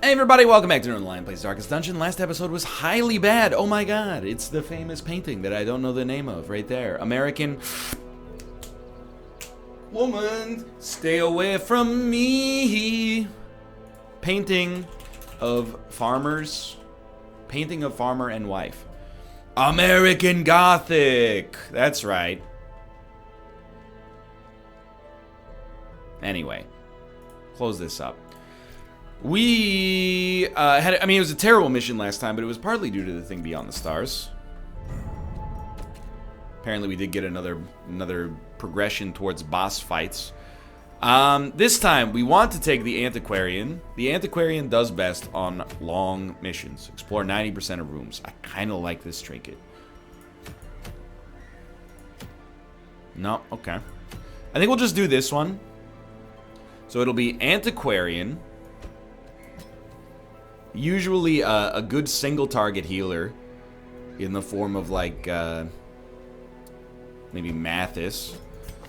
Hey everybody, welcome back to Northernlion Plays Darkest Dungeon. Last episode was highly bad. Oh my god, it's the famous painting that I don't know the name of right there. American woman, stay away from me. Painting of farmers. Painting of farmer and wife. American Gothic. That's right. Anyway, close this up. We it was a terrible mission last time, but it was partly due to the thing beyond the stars. Apparently we did get another progression towards boss fights. This time we want to take the Antiquarian. The Antiquarian does best on long missions. Explore 90% of rooms. I kind of like this trinket. No, okay. I think we'll just do this one. So it'll be Antiquarian. Usually a good single target healer in the form of like maybe Mathis.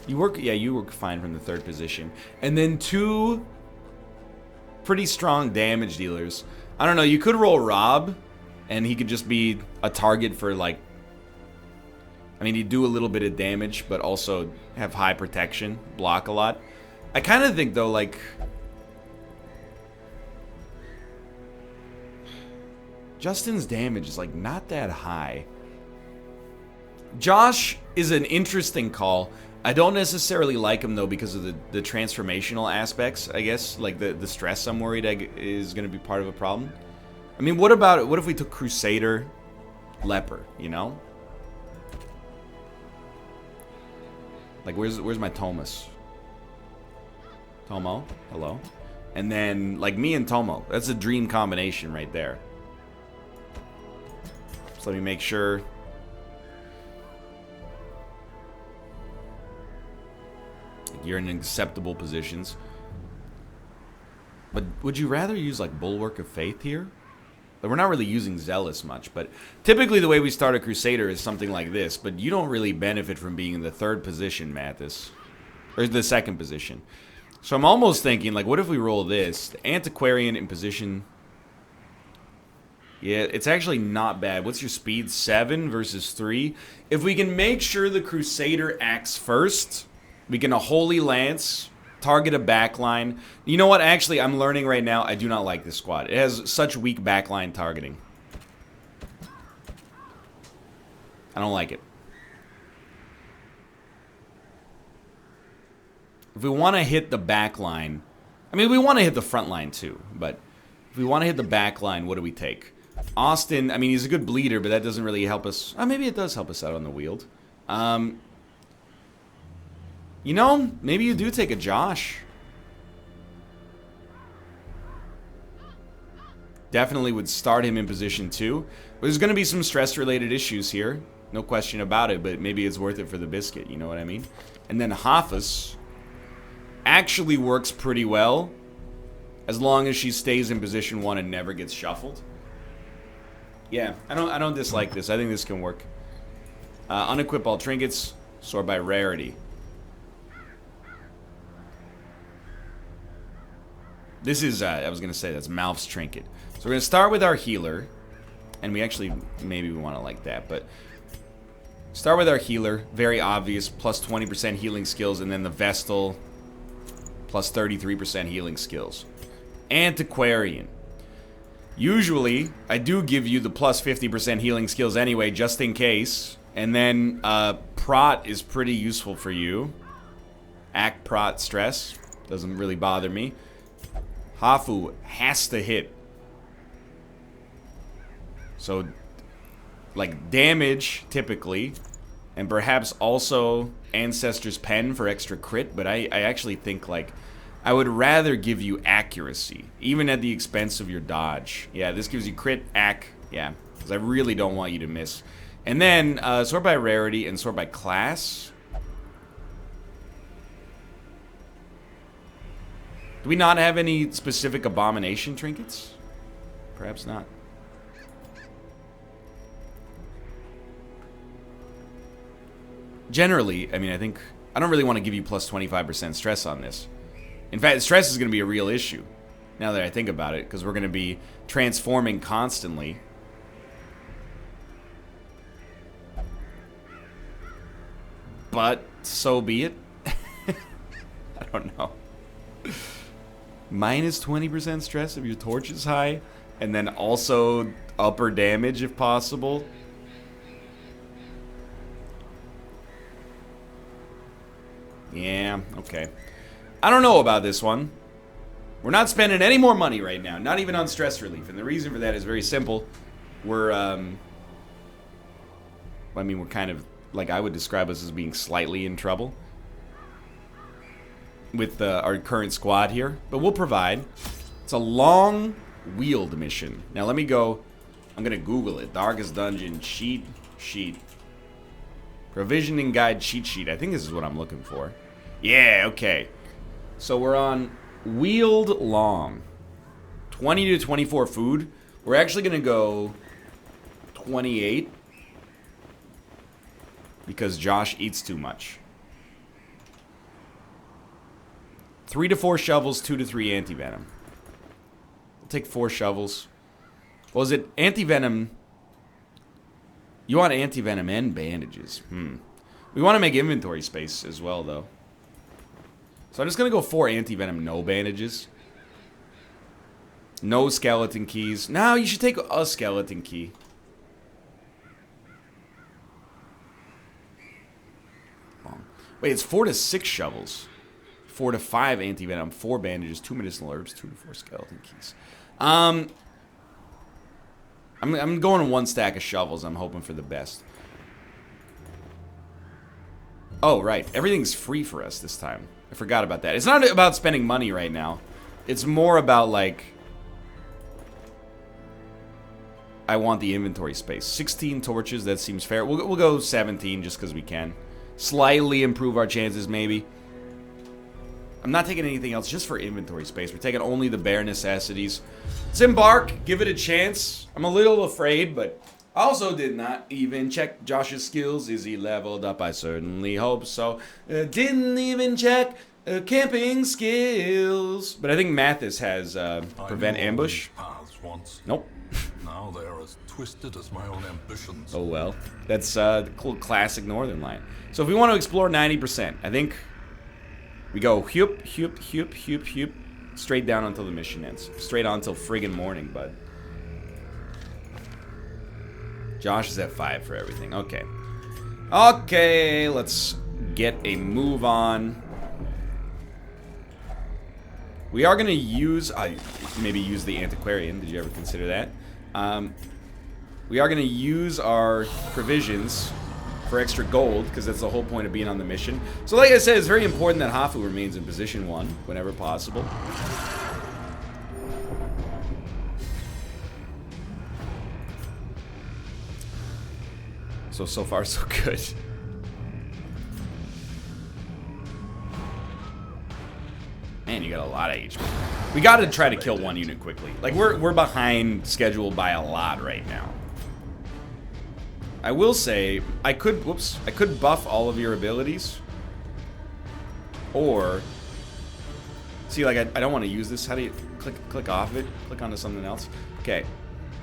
You work fine from the third position. And then two pretty strong damage dealers. I don't know, you could roll Rob and he could just be a target for like, I mean, he'd do a little bit of damage but also have high protection, block a lot. I kind of think though, like, Justin's damage is like not that high. Josh is an interesting call. I don't necessarily like him though because of the transformational aspects, I guess. Like the stress I'm worried is going to be part of a problem. I mean, what if we took Crusader, Leper, you know? Like where's my Thomas? Tomo, hello. And then like me and Tomo. That's a dream combination right there. So let me make sure. You're in acceptable positions. But would you rather use like Bulwark of Faith here? Like, we're not really using Zealous much, but typically the way we start a Crusader is something like this, but you don't really benefit from being in the third position, Mathis. Or the second position. So I'm almost thinking, like, what if we roll this? The Antiquarian in position. Yeah, it's actually not bad. What's your speed? 7 versus 3. If we can make sure the Crusader acts first, we can a Holy Lance, target a backline. You know what? Actually, I'm learning right now, I do not like this squad. It has such weak backline targeting. I don't like it. If we want to hit the backline, I mean, we want to hit the front line too, but if we want to hit the backline, what do we take? Austin, I mean, he's a good bleeder, but that doesn't really help us. Maybe it does help us out on the wield. You know, maybe you do take a Josh. Definitely would start him in position 2. But there's going to be some stress-related issues here. No question about it, but maybe it's worth it for the biscuit, you know what I mean? And then Hafus actually works pretty well as long as she stays in position 1 and never gets shuffled. Yeah, I don't dislike this. I think this can work. Unequip all trinkets, sort by rarity. This is, I was going to say, that's Malf's trinket. So we're going to start with our healer. And we actually, maybe we want to like that, but start with our healer. Very obvious, plus 20% healing skills, and then the Vestal, plus 33% healing skills. Antiquarian. Usually, I do give you the plus 50% healing skills anyway, just in case. And then, Prot is pretty useful for you. Act Prot stress. Doesn't really bother me. Hafu has to hit. So, like, damage, typically. And perhaps also Ancestor's Pen for extra crit. But I actually think, like, I would rather give you accuracy, even at the expense of your dodge. Yeah, this gives you crit, ac, yeah, because I really don't want you to miss. And then, sort by rarity and sort by class. Do we not have any specific abomination trinkets? Perhaps not. Generally, I mean, I don't really want to give you plus 25% stress on this. In fact, stress is going to be a real issue. now that I think about it, because we're going to be transforming constantly. But so be it. I don't know. Minus 20% stress if your torch is high, and then also upper damage if possible. Yeah, okay. I don't know about this one. We're not spending any more money right now, not even on stress relief, and the reason for that is very simple. We're, I mean, we're kind of, like, I would describe us as being slightly in trouble with our current squad here, but we'll provide. It's a long wheeled mission. Now let me go, I'm gonna Google it. Darkest Dungeon cheat sheet. Provisioning guide cheat sheet. I think this is what I'm looking for. Yeah, okay. So we're on wheeled long. 20 to 24 food. We're actually gonna go 28 because Josh eats too much. 3 to 4 shovels, 2 to 3 anti-venom. We'll take 4 shovels. Well, is it anti-venom? You want anti-venom and bandages. We want to make inventory space as well, though. So I'm just going to go 4 anti-venom, no bandages. No skeleton keys. No, you should take a skeleton key. Wait, it's 4 to 6 shovels. 4 to 5 anti-venom, 4 bandages, 2 medicinal herbs, 2 to 4 skeleton keys. I'm going 1 stack of shovels. I'm hoping for the best. Oh, right. Everything's free for us this time. I forgot about that. It's not about spending money right now. It's more about, like, I want the inventory space. 16 torches, that seems fair. We'll go 17 just because we can. Slightly improve our chances, maybe. I'm not taking anything else, just for inventory space. We're taking only the bare necessities. Let's embark, give it a chance. I'm a little afraid, but I also did not even check Josh's skills. Is he leveled up? I certainly hope so. Didn't even check camping skills. But I think Mathis has prevent ambush. Nope. Now they are as twisted as my own ambitions. Oh well. That's the cool classic Northernlion. So if we want to explore 90%, I think we go hup, hup, hup, hup, hup, straight down until the mission ends. Straight on until friggin' morning, bud. Josh is at 5 for everything. Okay. Okay, let's get a move on. We are going to use... maybe use the antiquarian. Did you ever consider that? We are going to use our provisions for extra gold, because that's the whole point of being on the mission. So like I said, it's very important that Hafu remains in position 1 whenever possible. So far so good. Man, you got a lot of HP. We got to try to kill 1 unit quickly. Like, we're behind schedule by a lot right now. I will say, I could buff all of your abilities. Or, see, like, I don't want to use this. How do you, click off it? Click onto something else. Okay.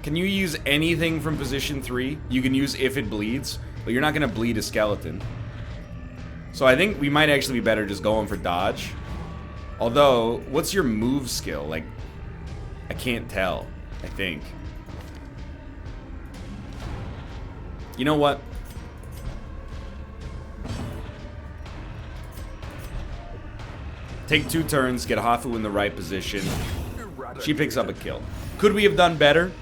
Can you use anything from position 3? You can use if it bleeds, but you're not going to bleed a skeleton. So I think we might actually be better just going for dodge. Although, what's your move skill? Like, I can't tell, I think. You know what? Take 2 turns, get Hafu in the right position. She picks up a kill. Could we have done better?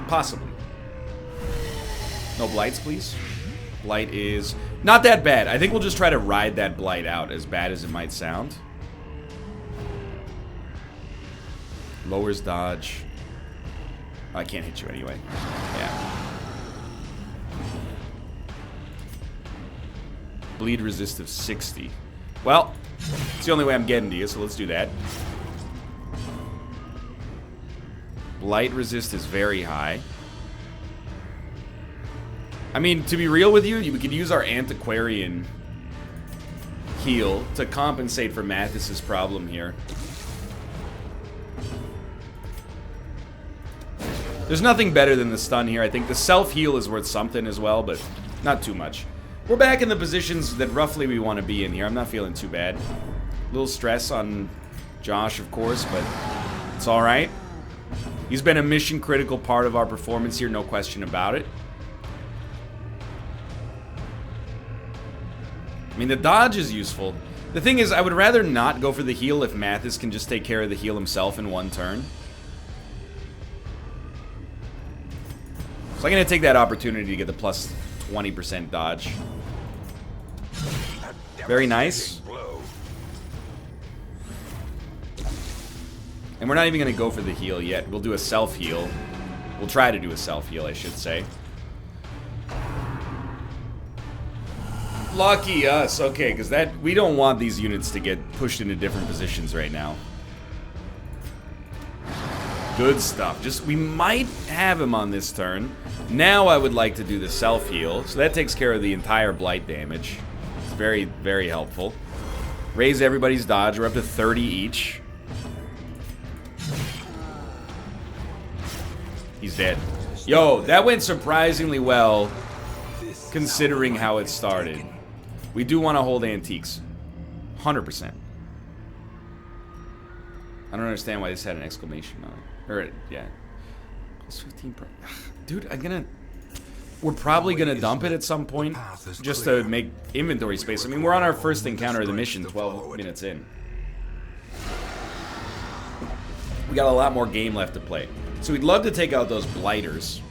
Possibly. No blights, please. Blight is not that bad. I think we'll just try to ride that blight out, as bad as it might sound. Lowers dodge. Oh, I can't hit you anyway. Yeah. Bleed resist of 60. Well, it's the only way I'm getting to you, so let's do that. Blight resist is very high. I mean, to be real with you, we could use our antiquarian heal to compensate for Mathis's problem here. There's nothing better than the stun here. I think the self-heal is worth something as well, but not too much. We're back in the positions that roughly we want to be in here. I'm not feeling too bad. A little stress on Josh, of course, but it's alright. He's been a mission-critical part of our performance here, no question about it. I mean, the dodge is useful. The thing is, I would rather not go for the heal if Mathis can just take care of the heal himself in one turn. So I'm going to take that opportunity to get the plus 20% dodge. Very nice. And we're not even going to go for the heal yet. We'll do a self-heal. We'll try to do a self-heal, I should say. Lucky us. Okay, because that we don't want these units to get pushed into different positions right now. Good stuff. Just, we might have him on this turn. Now I would like to do the self-heal. So that takes care of the entire blight damage. It's very, very helpful. Raise everybody's dodge. We're up to 30 each. He's dead. Yo, that went surprisingly well, considering how it started. We do want to hold antiques. 100%. I don't understand why this had an exclamation on it. Or, yeah. Plus 15 per... Dude, we're probably gonna dump it at some point, just to make inventory space. I mean, we're on our first encounter of the mission, 12 minutes in. We got a lot more game left to play. So we'd love to take out those blighters.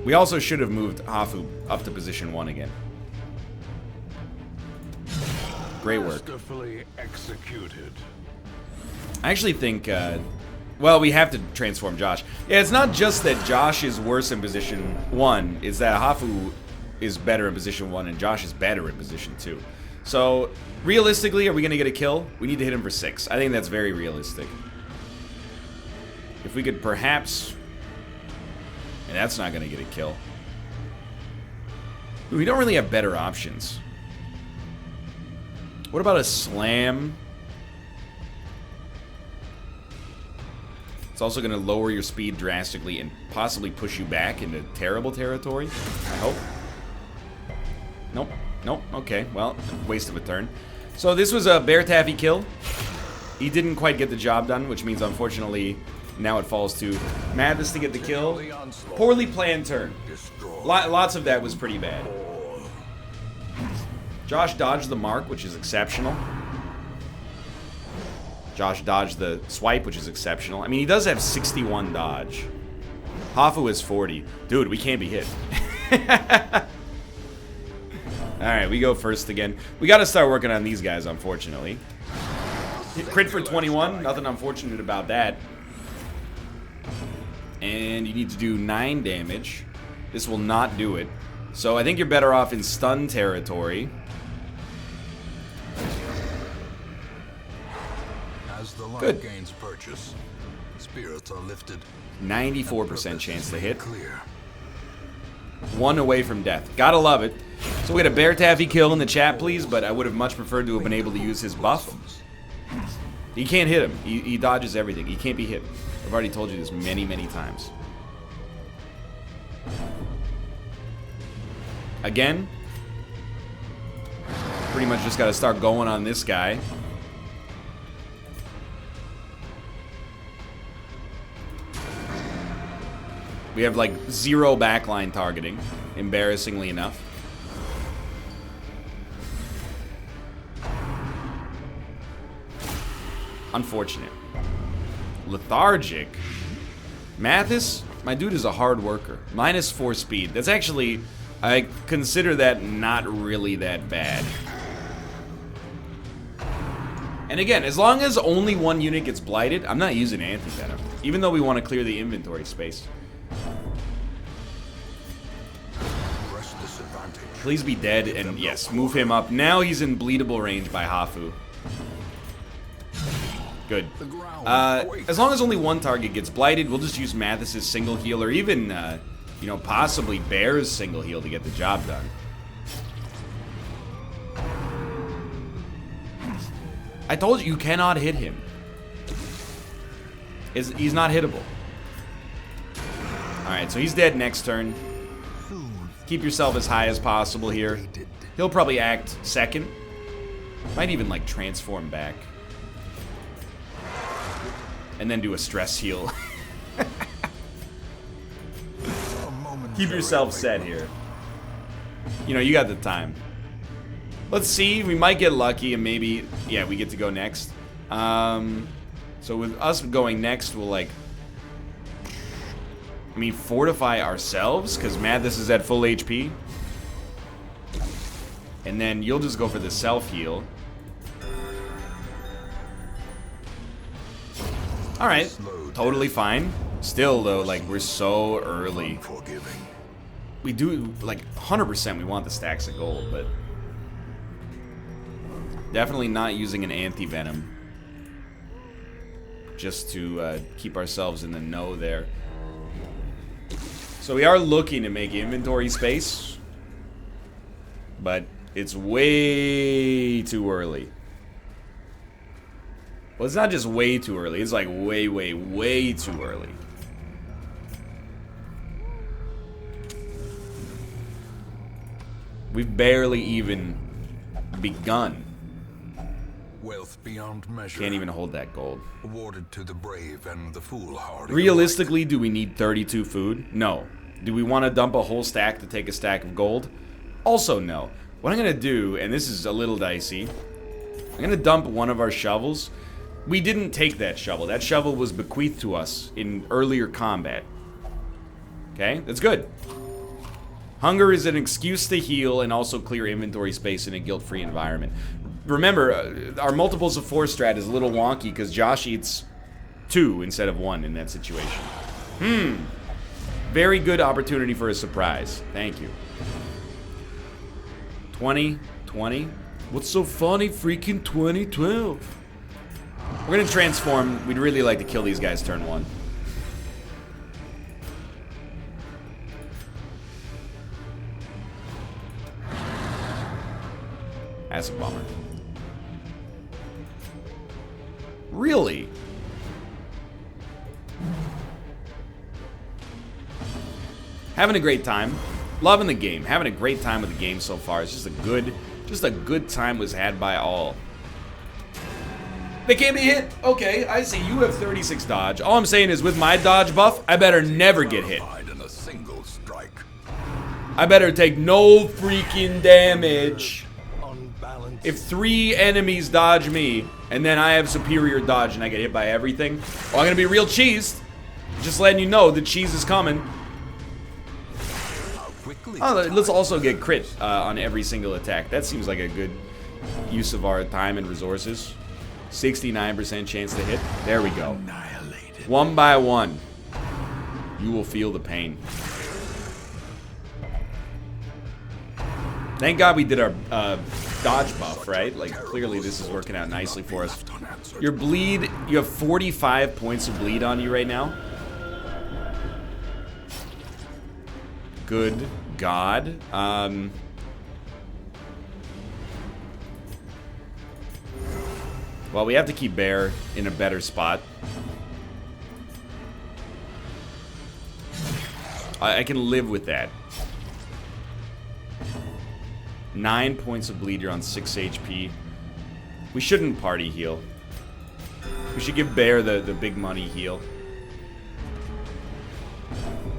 We also should have moved Hafu up to position 1 again. Great work. Executed. I actually think, well, we have to transform Josh. Yeah, it's not just that Josh is worse in position 1, it's that Hafu is better in position 1 and Josh is better in position 2. So, realistically, are we going to get a kill? We need to hit him for 6. I think that's very realistic. If we could perhaps... And that's not going to get a kill. We don't really have better options. What about a slam? It's also going to lower your speed drastically and possibly push you back into terrible territory. I hope. Nope. Nope. Okay. Well, waste of a turn. So this was a Bear Taffy kill. He didn't quite get the job done, which means, unfortunately, now it falls to Madness to get the kill. Poorly planned turn. Lots of that was pretty bad. Josh dodged the mark, which is exceptional. Josh dodged the swipe, which is exceptional. I mean, he does have 61 dodge. Hafu is 40. Dude, we can't be hit. Alright, we go first again. We gotta start working on these guys, unfortunately. Crit for 21. Nothing unfortunate about that. And you need to do 9 damage. This will not do it. So I think you're better off in stun territory. As the light Good. gains purchase, spirits are lifted. 94% chance to hit. Clear. 1 away from death. Gotta love it. So we had a Bear Taffy kill in the chat, please, but I would have much preferred to have been able to use his buff. You can't hit him. He dodges everything. He can't be hit. I've already told you this many, many times. Again, pretty much just gotta start going on this guy. We have like 0 backline targeting, embarrassingly enough. Unfortunate. Lethargic. Mathis, my dude is a hard worker. -4 speed. That's actually, I consider that not really that bad. And again, as long as only 1 unit gets blighted, I'm not using anti-venom. Even though we want to clear the inventory space. Please be dead, and yes, move him up. Now he's in bleedable range by Hafu. Good. As long as only 1 target gets blighted, we'll just use Mathis's single heal, or even, you know, possibly Bear's single heal to get the job done. I told you cannot hit him. He's not hittable. Alright, so he's dead next turn. Keep yourself as high as possible here. He'll probably act second. Might even, like, transform back. And then do a stress heal. Keep yourself set here. You know, you got the time. Let's see. We might get lucky and maybe... Yeah, we get to go next. So with us going next, we'll, like... I mean, fortify ourselves, because Mathis is at full HP. And then you'll just go for the self-heal. Alright, totally fine. Still, though, like, we're so early. We do, like, 100% we want the stacks of gold, but... Definitely not using an anti-venom. Just to keep ourselves in the know there. So we are looking to make inventory space, but it's way too early. Well, it's not just way too early, it's like way, way, way too early. We've barely even begun. Wealth beyond measure. Can't even hold that gold. Awarded to the brave and the foolhardy. Realistically, do we need 32 food? No. Do we want to dump a whole stack to take a stack of gold? Also no. What I'm going to do, and this is a little dicey, I'm going to dump one of our shovels. We didn't take that shovel. That shovel was bequeathed to us in earlier combat. Okay? That's good. Hunger is an excuse to heal and also clear inventory space in a guilt-free environment. Remember, our multiples of 4 strat is a little wonky because Josh eats 2 instead of 1 in that situation. Very good opportunity for a surprise. Thank you. 2020. What's so funny? Freaking 2012. We're gonna transform. We'd really like to kill these guys turn 1. That's a bummer. Really? Having a great time. Loving the game. Having a great time with the game so far. It's just a good time was had by all. They can't be hit. Okay, I see. You have 36 dodge. All I'm saying is with my dodge buff, I better never get hit. I better take no freaking damage. If 3 enemies dodge me, and then I have superior dodge and I get hit by everything, well, I'm gonna be real cheesed. Just letting you know the cheese is coming. Oh, let's also get crit on every single attack. That seems like a good use of our time and resources. 69% chance to hit. There we go. 1 by 1. You will feel the pain. Thank God we did our dodge buff, right? Like, clearly this is working out nicely for us. Your bleed, you have 45 points of bleed on you right now. Good God. Well, we have to keep Bear in a better spot. I can live with that. 9 points of bleed, you're on 6 HP. We shouldn't party heal. We should give Bear the big money heal.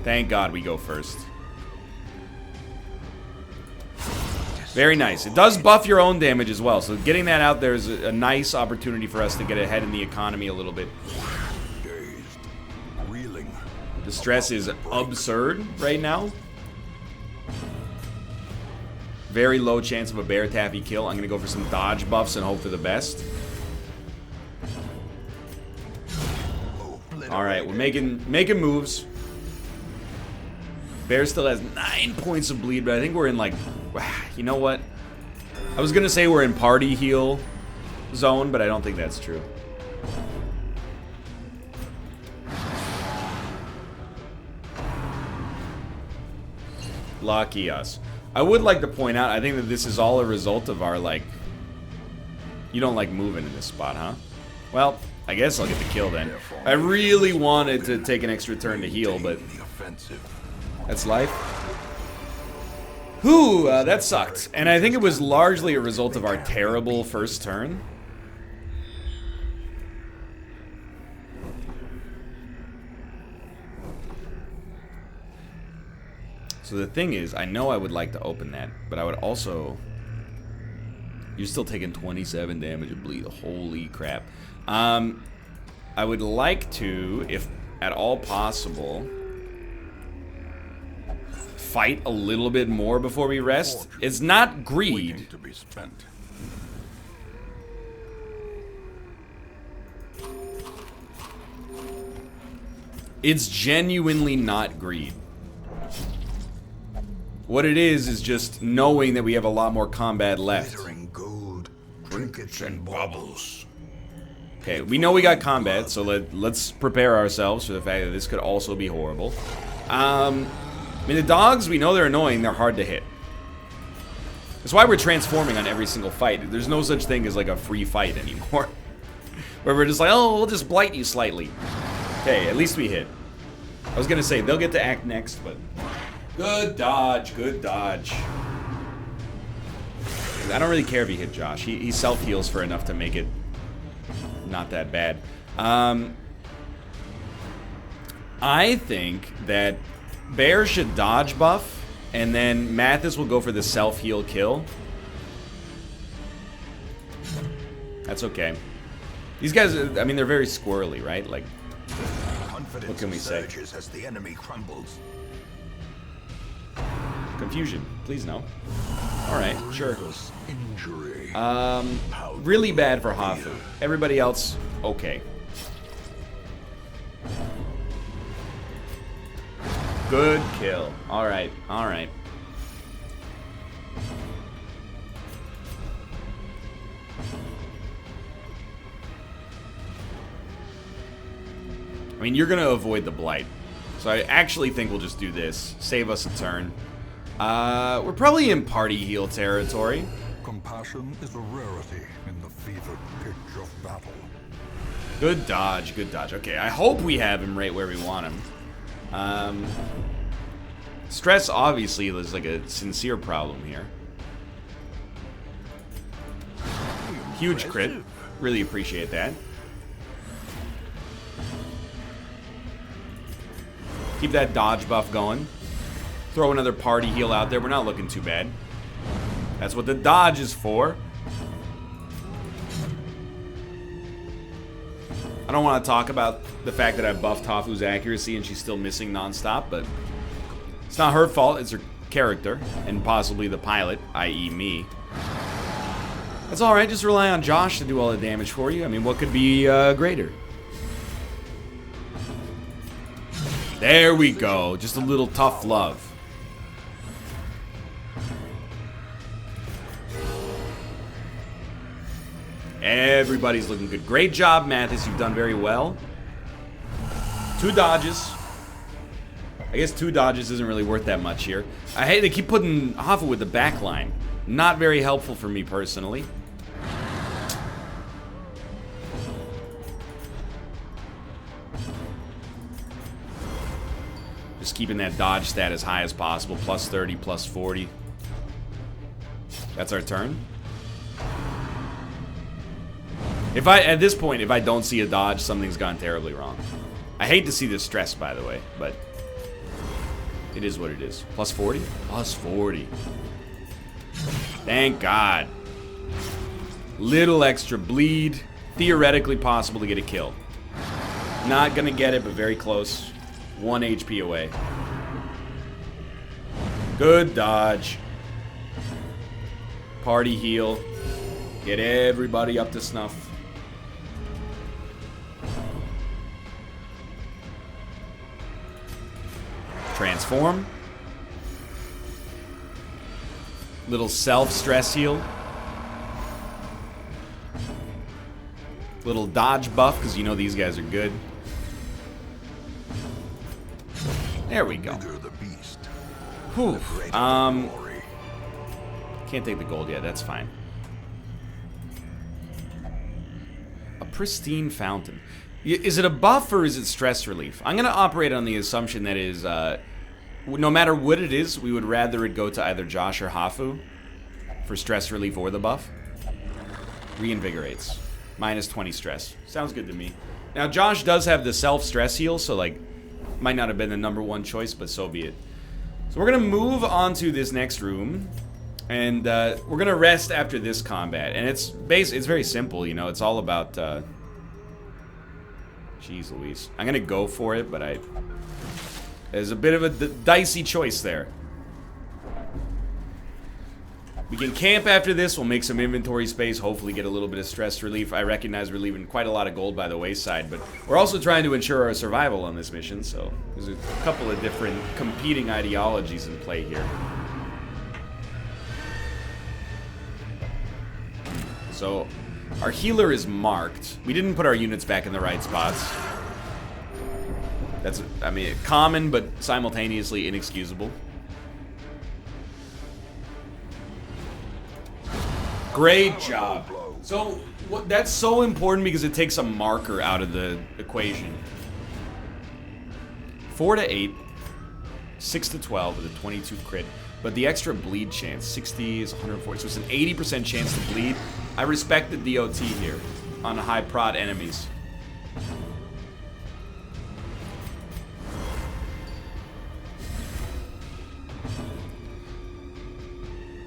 Thank God we go first. Very nice. It does buff your own damage as well, so getting that out there is a nice opportunity for us to get ahead in the economy a little bit. The stress is absurd right now. Very low chance of a Bear Taffy kill. I'm going to go for some dodge buffs and hope for the best. Alright, we're making moves. Bear still has 9 points of bleed, but I think we're in, like... You know what? I was going to say we're in party heal zone, but I don't think that's true. Lucky us. I would like to point out, I think that this is all a result of our, like... You don't like moving in this spot, huh? Well, I guess I'll get the kill then. I really wanted to take an extra turn to heal, but that's life. Whew, that sucked. And I think it was largely a result of our terrible first turn. So the thing is, I know I would like to open that, but I would also... You're still taking 27 damage of bleed. Holy crap. I would like to, if at all possible, fight a little bit more before we rest. It's not greed. It's genuinely not greed. What it is just knowing that we have a lot more combat left. Gold, trinkets and baubles. Okay, we know we got combat, so let's prepare ourselves for the fact that this could also be horrible. I mean, the dogs, we know they're annoying, they're hard to hit. That's why we're transforming on every single fight. There's no such thing as like a free fight anymore. Where we're just like, oh, we'll just blight you slightly. Okay, at least we hit. I was gonna say, they'll get to act next, but... Good dodge, good dodge. I don't really care if he hit Josh. He self-heals for enough to make it not that bad. I think that Bear should dodge buff, and then Mathis will go for the self-heal kill. That's okay. These guys, I mean, they're very squirrely, right? Like, what can we say? As the enemy crumbles. Confusion, please no. Alright, sure. Injury. Really bad for Hafu. Everybody else, okay. Good kill. Alright, alright. I mean, you're gonna avoid the blight. So I actually think we'll just do this. Save us a turn. We're probably in party heal territory. Compassion is a rarity in the fevered pitch of battle. Good dodge, good dodge. Okay, I hope we have him right where we want him. Stress, obviously, is like a sincere problem here. Huge crit. Really appreciate that. Keep that dodge buff going. Throw another party heal out there. We're not looking too bad. That's what the dodge is for. I don't want to talk about the fact that I buffed Hafu's accuracy and she's still missing nonstop, but it's not her fault. It's her character and possibly the pilot, i.e. me. That's alright. Just rely on Josh to do all the damage for you. I mean, what could be greater? There we go. Just a little tough love. Everybody's looking good. Great job, Mathis. You've done very well. 2 dodges. I guess 2 dodges isn't really worth that much here. I hate they keep putting Hafu with the back line. Not very helpful for me personally. Just keeping that dodge stat as high as possible. Plus 30, plus 40. That's our turn. If at this point, if I don't see a dodge, something's gone terribly wrong. I hate to see this stress, by the way, but it is what it is. Plus 40? Plus 40. Thank God. Little extra bleed. Theoretically possible to get a kill. Not gonna get it, but very close. 1 HP away. Good dodge. Party heal. Get everybody up to snuff. Transform. Little self-stress heal. Little dodge buff, because you know these guys are good. There we go. Whew. Can't take the gold yet, that's fine. A Pristine fountain. Is it a buff or is it stress relief? I'm going to operate on the assumption that is, no matter what it is, we would rather it go to either Josh or Hafu for stress relief or the buff. Reinvigorates. Minus 20 stress. Sounds good to me. Now, Josh does have the self-stress heal, so, like, might not have been the #1 choice, but so be it. So we're going to move on to this next room, and we're going to rest after this combat. And it's very simple, you know. It's all about... Jeez Louise. I'm going to go for it, but there's a bit of a dicey choice there. We can camp after this. We'll make some inventory space, hopefully get a little bit of stress relief. I recognize we're leaving quite a lot of gold by the wayside, but we're also trying to ensure our survival on this mission, so there's a couple of different competing ideologies in play here. So, our healer is marked. We didn't put our units back in the right spots. That's, I mean, common, but simultaneously inexcusable. Great job. So, that's so important because it takes a marker out of the equation. 4 to 8, 6 to 12 with a 22 crit, but the extra bleed chance, 60 is 140, so it's an 80% chance to bleed. I respect the DOT here on high prod enemies.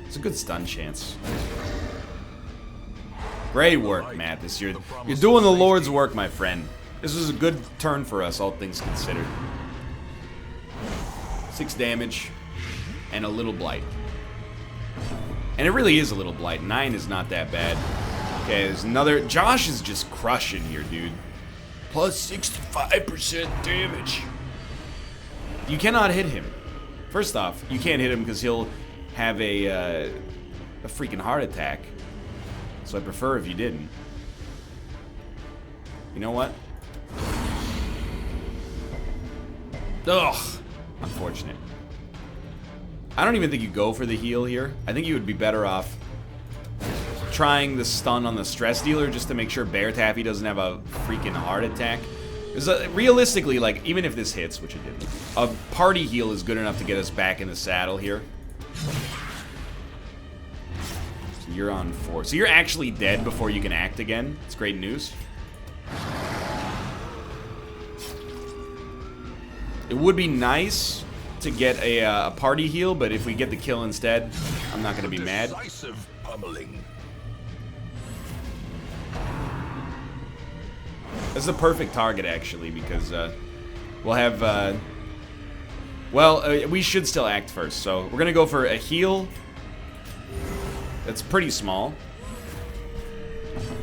It's a good stun chance. Great work, Mathis. You're doing the Lord's work, my friend. This was a good turn for us, all things considered. 6 damage and a little blight. And it really is a little blight. 9 is not that bad. Okay, there's another. Josh is just crushing here, dude. Plus 65% damage. You cannot hit him. First off, you can't hit him because he'll have a freaking heart attack. So I prefer if you didn't. You know what? Ugh. Unfortunate. I don't even think you go for the heal here. I think you would be better off trying the stun on the stress dealer just to make sure Bear Taffy doesn't have a freaking heart attack. Realistically, like, even if this hits, which it didn't, a party heal is good enough to get us back in the saddle here. You're on 4. So you're actually dead before you can act again. It's great news. It would be nice to get a party heal, but if we get the kill instead, I'm not going to be mad. Decisive pummeling. This is the perfect target, actually, because we'll have... we should still act first, so we're going to go for a heal. That's pretty small.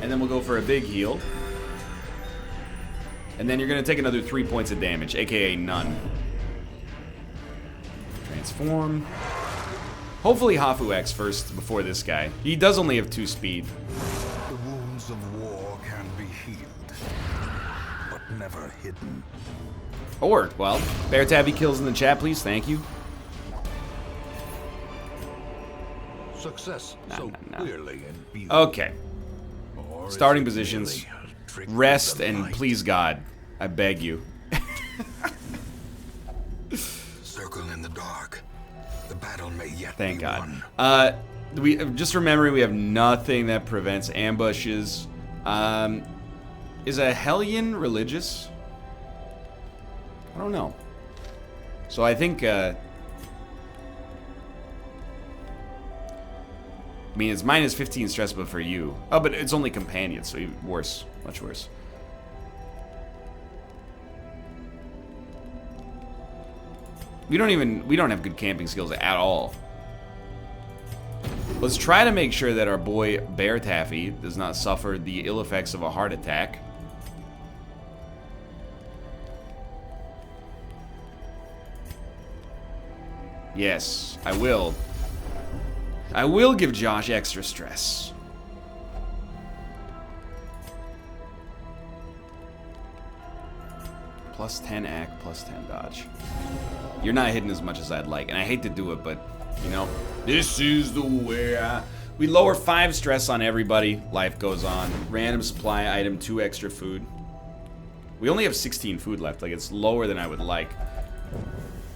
And then we'll go for a big heal. And then you're going to take another 3 points of damage, aka none. Transform. Hopefully Hafu acts first before this guy. He does only have 2 speed. The wounds of war can be healed, but never hidden. Or, well, Bear Tabby kills in the chat, please. Thank you. Success so clearly and beautiful. Okay. Starting positions. Rest and please God. I beg you. Circle in the dark. The battle may yet Thank be God. won. We just remembering we have nothing that prevents ambushes. Is a Hellion religious? I don't know. So I think I mean, it's minus 15 stress, but for you. Oh, but it's only companions, so even worse. Much worse. We don't have good camping skills at all. Let's try to make sure that our boy Bear Taffy does not suffer the ill effects of a heart attack. Yes, I will. I will give Josh extra stress. Plus 10 act, plus 10 dodge. You're not hitting as much as I'd like, and I hate to do it, but, you know, this is the way We lower 5 stress on everybody. Life goes on. Random supply item, 2 extra food. We only have 16 food left. Like, it's lower than I would like.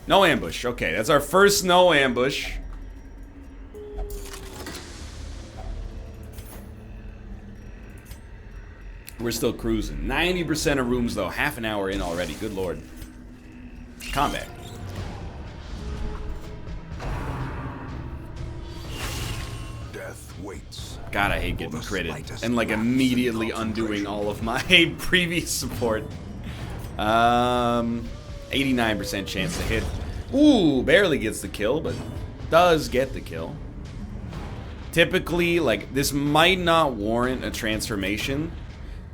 No ambush. Okay, that's our first no ambush. We're still cruising. 90% of rooms, though. Half an hour in already. Good lord. Combat. Death waits. God, I hate getting critted. And, like, immediately undoing all of my previous support. 89% chance to hit. Ooh, barely gets the kill, but does get the kill. Typically, like, this might not warrant a transformation.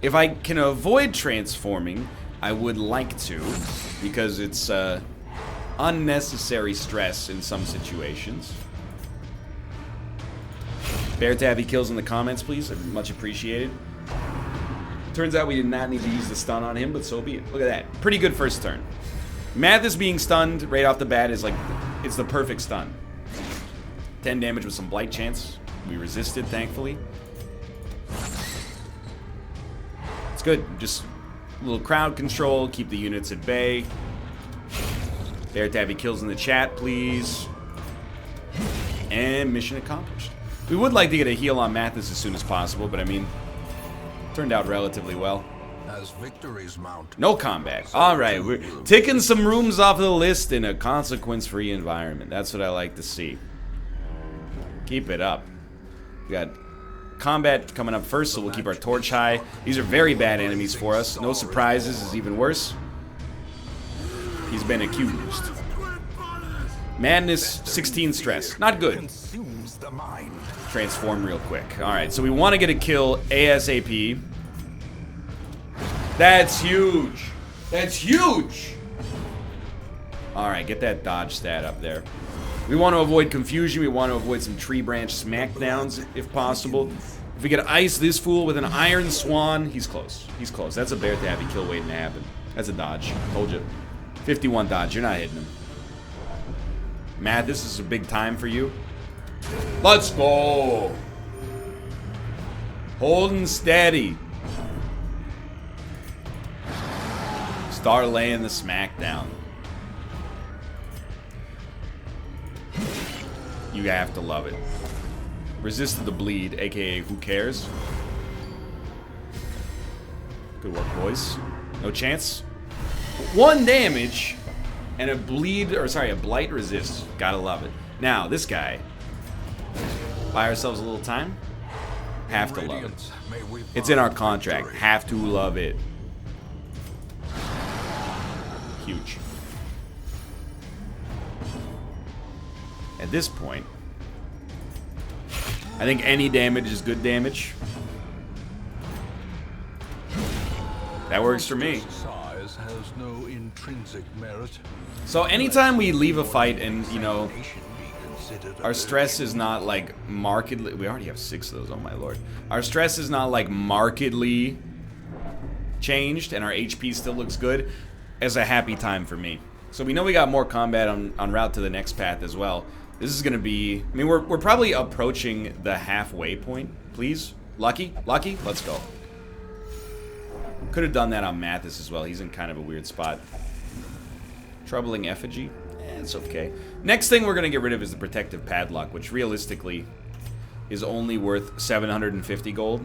If I can avoid transforming, I would like to, because it's unnecessary stress in some situations. Bear tabby kills in the comments, please. Much appreciated. Turns out we did not need to use the stun on him, but so be it. Look at that. Pretty good first turn. Mathis being stunned right off the bat is like, it's the perfect stun. 10 damage with some blight chance. We resisted, thankfully. It's good. Just a little crowd control, keep the units at bay. Bear tabby kills in the chat, please. And mission accomplished. We would like to get a heal on Mathis as soon as possible, but I mean, turned out relatively well. As victories mount. No combat. Alright, we're ticking some rooms off the list in a consequence-free environment. That's what I like to see. Keep it up. We got combat coming up first, so we'll keep our torch high. These are very bad enemies for us. No surprises is even worse. He's been accused. Madness, 16 stress. Not good. Transform real quick. Alright, so we want to get a kill ASAP. That's huge. That's huge. Alright, get that dodge stat up there. We want to avoid confusion. We want to avoid some tree branch smackdowns if possible. If we could ice this fool with an iron swan, he's close. He's close. That's a bear tabby kill waiting to happen. That's a dodge. Told you. 51 dodge. You're not hitting him. Matt, this is a big time for you. Let's go. Holding steady. Start laying the smackdown. You have to love it. Resisted the bleed, aka who cares? Good work, boys. No chance. 1 damage and a bleed, or sorry, a blight resist. Gotta love it. Now, this guy. Buy ourselves a little time. Have to love it. It's in our contract. Have to love it. Huge. At this point, I think any damage is good damage. That works for me. Size has no intrinsic merit. So anytime we leave a fight and, you know, our stress is not like markedly, we already have 6 of those, oh my lord. Our stress is not like markedly changed and our HP still looks good, is a happy time for me. So we know we got more combat on route to the next path as well. This is gonna be, I mean, we're probably approaching the halfway point. Please, Lucky, let's go. Could have done that on Mathis as well. He's in kind of a weird spot. Troubling effigy. It's okay. Next thing we're gonna get rid of is the protective padlock, which realistically is only worth 750 gold.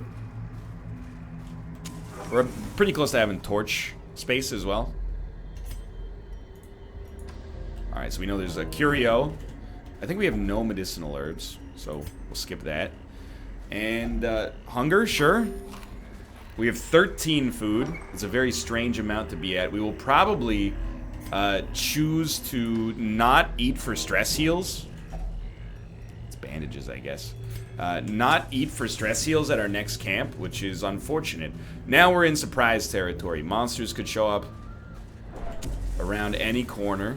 We're pretty close to having torch space as well. Alright, so we know there's a curio. I think we have no medicinal herbs, so we'll skip that. And hunger, sure. We have 13 food. It's a very strange amount to be at. We will probably choose to not eat for stress heals. It's bandages, I guess. Not eat for stress heals at our next camp, which is unfortunate. Now we're in surprise territory. Monsters could show up around any corner.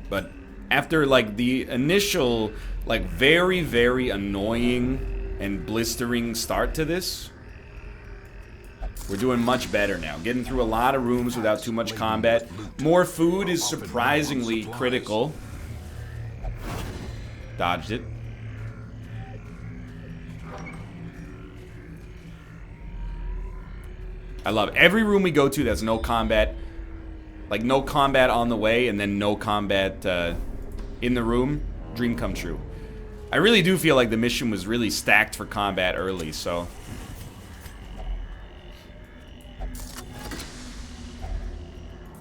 But after, like, the initial, like, very, very annoying and blistering start to this, we're doing much better now. Getting through a lot of rooms without too much combat. More food is surprisingly critical. Dodged it. I love every room we go to that's no combat. Like, no combat on the way, and then no combat in the room. Dream come true. I really do feel like the mission was really stacked for combat early, so...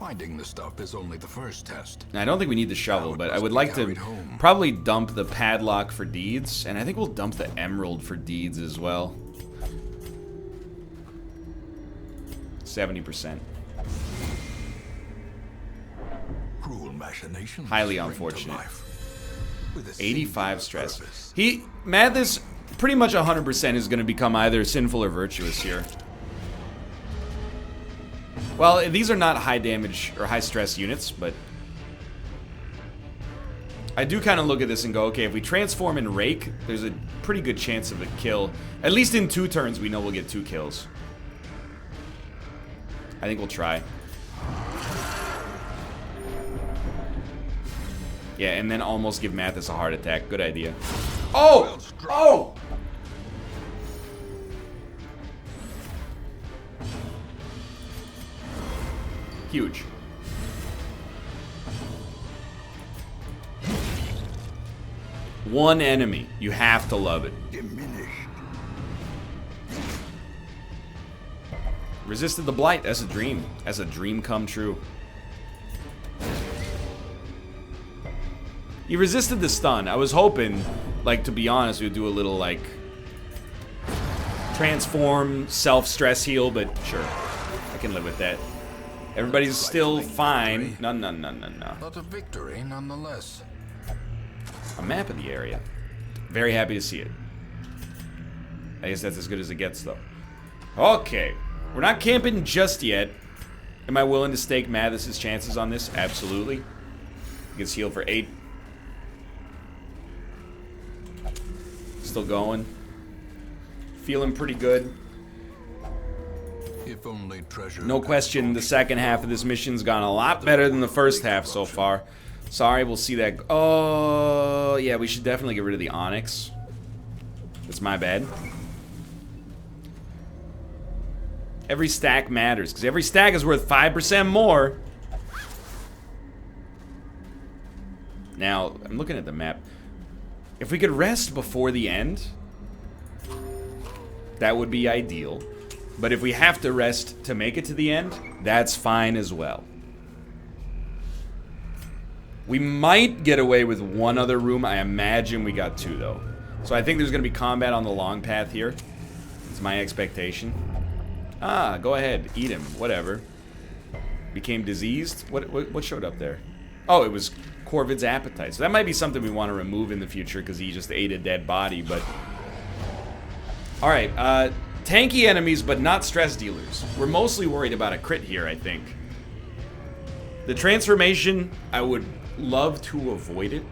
Finding the stuff is only the first test. I don't think we need the shovel, but I would like to probably dump the padlock for deeds, and I think we'll dump the emerald for deeds as well. 70%. Cruel machinations. Highly unfortunate. 85 stress. Mathis, pretty much 100% is going to become either sinful or virtuous here. Well, these are not high damage or high stress units, but I do kind of look at this and go, okay, if we transform and rake, there's a pretty good chance of a kill. At least in 2 turns, we know we'll get 2 kills. I think we'll try. Yeah, and then almost give Mathis a heart attack. Good idea. Oh! Oh! Huge. One enemy. You have to love it. Diminished. Resisted the blight. That's a dream. That's a dream come true. He resisted the stun. I was hoping, like, to be honest, we'd do a little, like, transform, self-stress heal, but sure. I can live with that. Everybody's still fine. No. But a victory nonetheless. A map of the area. Very happy to see it. I guess that's as good as it gets, though. Okay. We're not camping just yet. Am I willing to stake Mathis's chances on this? Absolutely. He gets healed for 8. Still going. Feeling pretty good. If only treasure. No question, the second half of this mission's gone a lot better than the first half so far. Sorry, we'll see that. Oh, yeah, we should definitely get rid of the onyx. That's my bad. Every stack matters, because every stack is worth 5% more. Now, I'm looking at the map. If we could rest before the end, that would be ideal. But if we have to rest to make it to the end, that's fine as well. We might get away with one other room. I imagine we got 2, though. So I think there's going to be combat on the long path here. It's my expectation. Ah, go ahead. Eat him. Whatever. Became diseased? What showed up there? Oh, it was Corvid's appetite. So that might be something we want to remove in the future because he just ate a dead body, but... Alright, tanky enemies, but not stress dealers. We're mostly worried about a crit here, I think. The transformation, I would love to avoid it.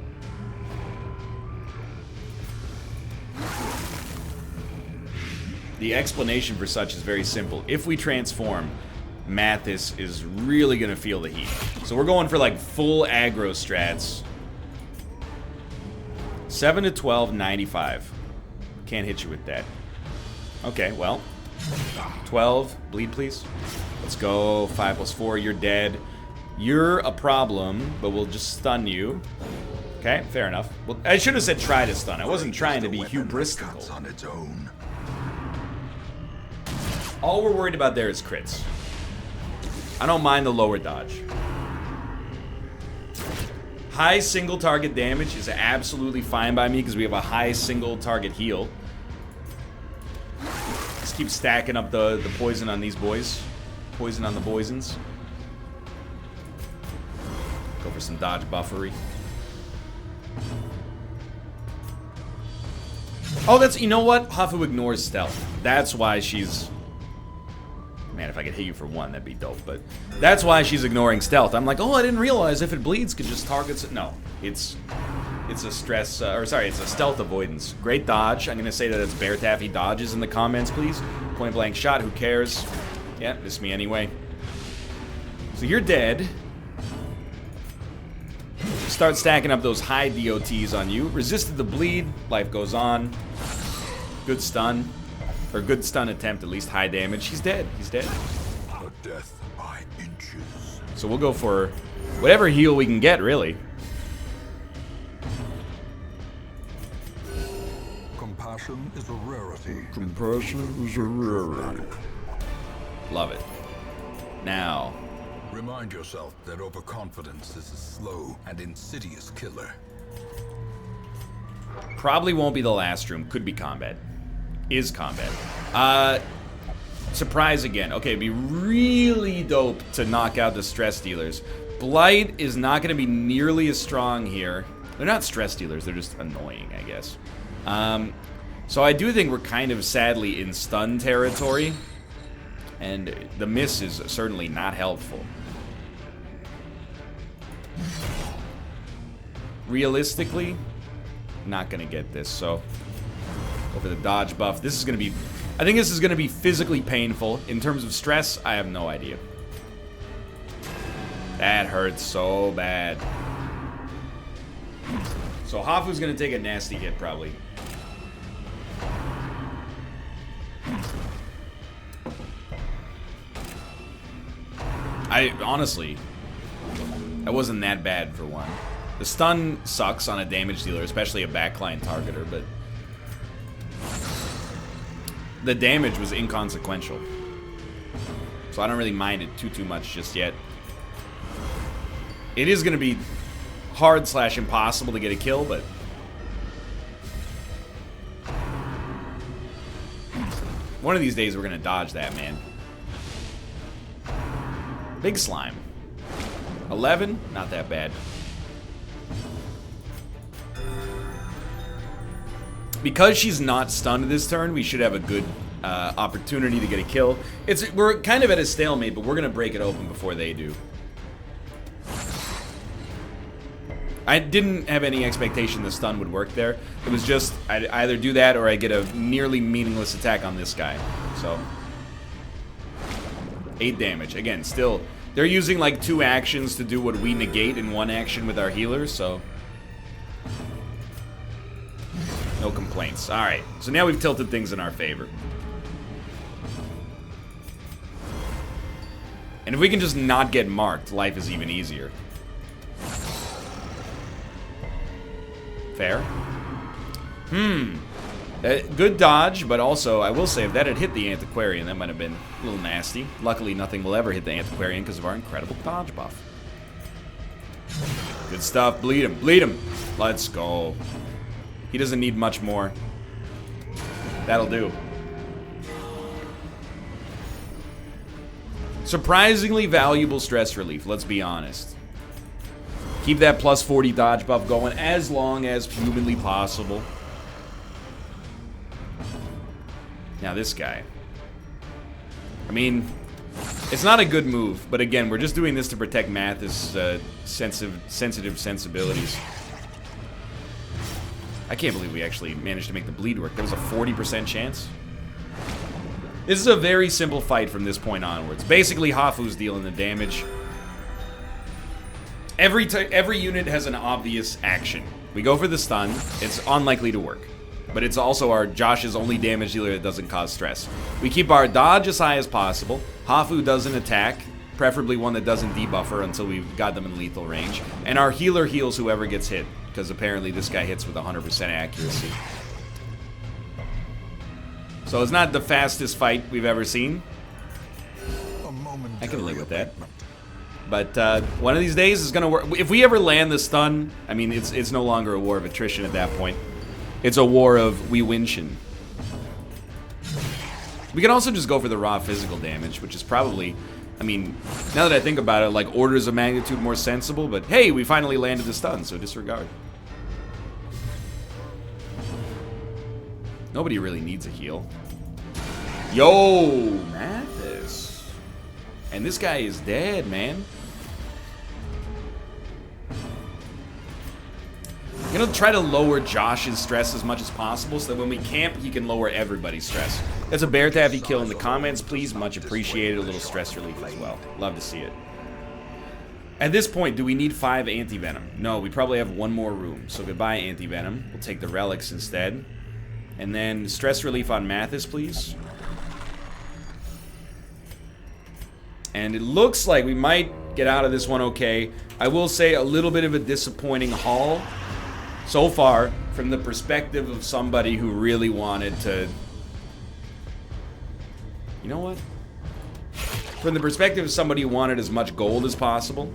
The explanation for such is very simple. If we transform, Mathis is really going to feel the heat. So we're going for like full aggro strats. 7 to 12, 95. Can't hit you with that. Okay, well. 12, bleed please. Let's go. 5 plus 4, you're dead. You're a problem, but we'll just stun you. Okay, fair enough. Well, I should have said try to stun. I wasn't trying to be hubristic. On its own. All we're worried about there is crits. I don't mind the lower dodge. High single target damage is absolutely fine by me because we have a high single target heal. Just keep stacking up the poison on these boys. Poison on the poisons. Go for some dodge buffery. Oh, that's, you know what? Hafu ignores stealth. That's why she's... Man, if I could hit you for 1, that'd be dope, but... That's why she's ignoring stealth. I'm like, oh, I didn't realize if it bleeds, could just target it. No, it's a stress, or sorry, it's a stealth avoidance. Great dodge. I'm gonna say that it's Bear Taffy dodges in the comments, please. Point blank shot, who cares? Yeah, missed me anyway. So you're dead. start stacking up those high DOTs on you. Resisted the bleed. Life goes on. Good stun. Or good stun attempt, at least high damage. He's dead. He's dead. A death by inches. So we'll go for whatever heal we can get, really. Compassion is a rarity. Compassion is a rarity. Love it. Now, Remind yourself that overconfidence is a slow and insidious killer. probably won't be the last room. Could be combat. Is combat. Surprise again. Okay, it'd be really dope to knock out the stress dealers. Blight is not going to be nearly as strong here. They're not stress dealers. They're just annoying, I guess. So I do think we're kind of sadly in stun territory. And the miss is certainly not helpful. Realistically, not going to get this. So, go for the dodge buff. This is going to be... I think this is going to be physically painful. In terms of stress, I have no idea. That hurts so bad. So Hafu's going to take a nasty hit, probably. Honestly, that wasn't that bad for one. The stun sucks on a damage dealer, especially a backline targeter, but the damage was inconsequential. So I don't really mind it too much just yet. It is going to be hard / impossible to get a kill, but one of these days we're going to dodge that, man. Big slime. 11? Not that bad. Because she's not stunned this turn, we should have a good opportunity to get a kill. We're kind of at a stalemate, but we're going to break it open before they do. I didn't have any expectation the stun would work there. It was just, I'd either do that or I get a nearly meaningless attack on this guy. So, 8 damage. Again, still, they're using like 2 actions to do what we negate in 1 action with our healers, so no complaints. Alright, so now we've tilted things in our favor. And if we can just not get marked, life is even easier. Fair. Good dodge, but also, I will say, if that had hit the Antiquarian, that might have been a little nasty. Luckily, nothing will ever hit the Antiquarian because of our incredible dodge buff. Good stuff. Bleed him. Bleed him. Let's go. He doesn't need much more. That'll do. Surprisingly valuable stress relief, let's be honest. Keep that plus 40 dodge buff going as long as humanly possible. Now this guy. I mean, it's not a good move, but again, we're just doing this to protect Mathis' sensitive sensibilities. I can't believe we actually managed to make the bleed work. That was a 40% chance. This is a very simple fight from this point onwards. Basically, Hafu's dealing the damage. Every unit has an obvious action. We go for the stun. It's unlikely to work. But it's also Josh's only damage dealer that doesn't cause stress. We keep our dodge as high as possible. Hafu does an attack, preferably one that doesn't debuff her until we've got them in lethal range. And our healer heals whoever gets hit, because apparently this guy hits with 100% accuracy. So it's not the fastest fight we've ever seen. I can live with that. But one of these days is going to work. If we ever land the stun, I mean, it's no longer a war of attrition at that point. It's a war of we winshin. We can also just go for the raw physical damage, which is probably, I mean, now that I think about it, like orders of magnitude more sensible, but hey, we finally landed the stun, so disregard. Nobody really needs a heal. Yo, Mathis. And this guy is dead, man. I'm gonna try to lower Josh's stress as much as possible so that when we camp, he can lower everybody's stress. That's a bear taffy kill in the comments, please. Much appreciated. A little stress relief as well. Love to see it. At this point, do we need 5 anti-venom? No, we probably have 1 more room. So goodbye anti-venom. We'll take the relics instead. And then stress relief on Mathis, please. And it looks like we might get out of this one okay. I will say a little bit of a disappointing haul so far from the perspective of somebody who really wanted to... You know what? From the perspective of somebody who wanted as much gold as possible.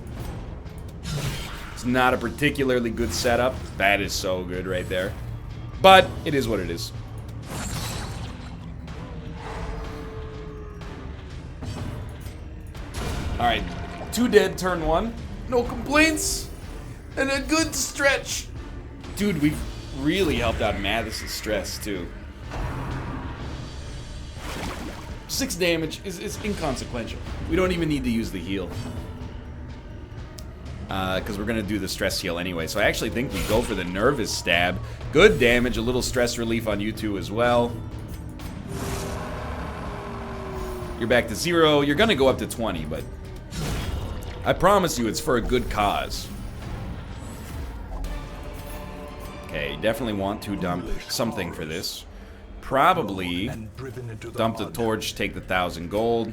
It's not a particularly good setup. That is so good right there. But it is what it is. Alright, 2 dead turn 1. No complaints. And a good stretch. Dude, we've really helped out Mathis's stress too. 6 damage is inconsequential. We don't even need to use the heal. Because we're going to do the stress heal anyway. So I actually think we go for the nervous stab. Good damage, a little stress relief on you two as well. You're back to 0. You're going to go up to 20, but I promise you it's for a good cause. Okay, definitely want to dump something for this. Probably dump the torch, take the 1,000 gold.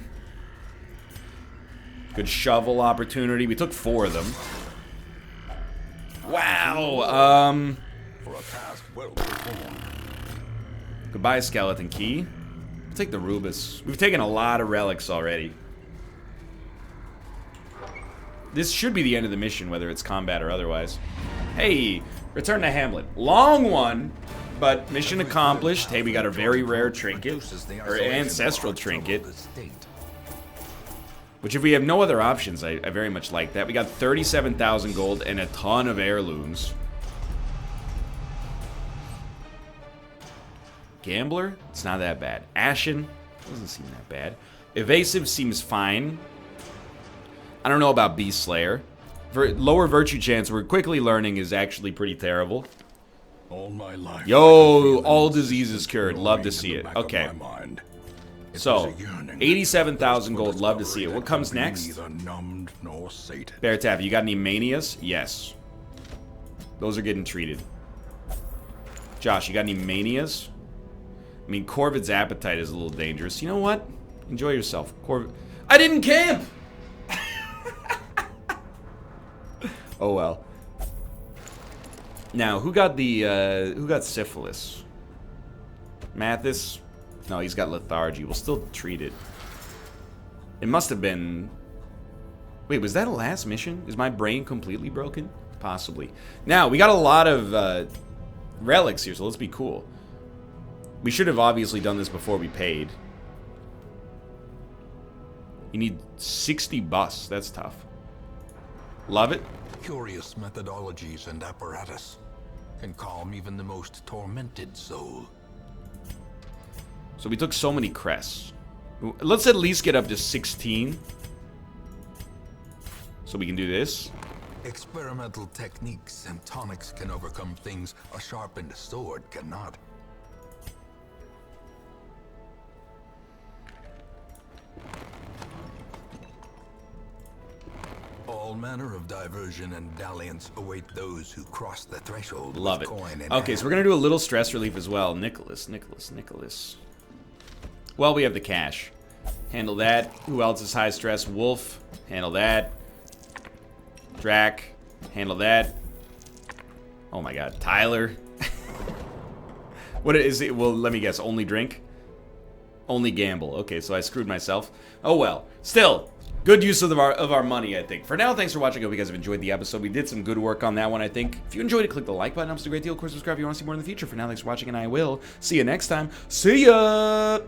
Good shovel opportunity. We took 4 of them. Wow. Goodbye, skeleton key. I'll take the Rubus. We've taken a lot of relics already. This should be the end of the mission, whether it's combat or otherwise. Hey, return to Hamlet. Long one, but mission accomplished. Hey, we got a very rare trinket, or ancestral trinket. Which, if we have no other options, I very much like that. We got 37,000 gold and a ton of heirlooms. Gambler? It's not that bad. Ashen? Doesn't seem that bad. Evasive seems fine. I don't know about Beast Slayer. Lower virtue chance, we're quickly learning, is actually pretty terrible. All my life, yo, all diseases cured. Love to see it. Okay. So, 87,000 gold. Love to see it. What comes next? Bear Taffy, you got any manias? Yes. Those are getting treated. Josh, you got any manias? I mean, Corvid's appetite is a little dangerous. You know what? Enjoy yourself. Corvid. I didn't camp! Oh well. Now, who got syphilis? Mathis? No, he's got lethargy. We'll still treat it. It must have been... Wait, was that a last mission? Is my brain completely broken? Possibly. Now, we got a lot of relics here, so let's be cool. We should have obviously done this before we paid. You need 60 busts. That's tough. Love it. Curious methodologies and apparatus can calm even the most tormented soul. So we took so many crests. Let's at least get up to 16. So we can do this. Experimental techniques and tonics can overcome things a sharpened sword cannot. All manner of diversion and dalliance await those who cross the threshold. Love it. Coin in Okay, hand. so we're gonna do a little stress relief as well. Nicholas. Well, we have the cash. Handle that. Who else is high stress? Wolf. Handle that. Drac. Handle that. Oh my god. Tyler. What is it? Well, let me guess. Only drink? Only gamble. Okay, so I screwed myself. Oh well. Still, good use of our money, I think. For now, thanks for watching. I hope you guys have enjoyed the episode. We did some good work on that one, I think. If you enjoyed it, click the like button. It helps a great deal. Of course, subscribe if you want to see more in the future. For now, thanks for watching, and I will see you next time. See ya!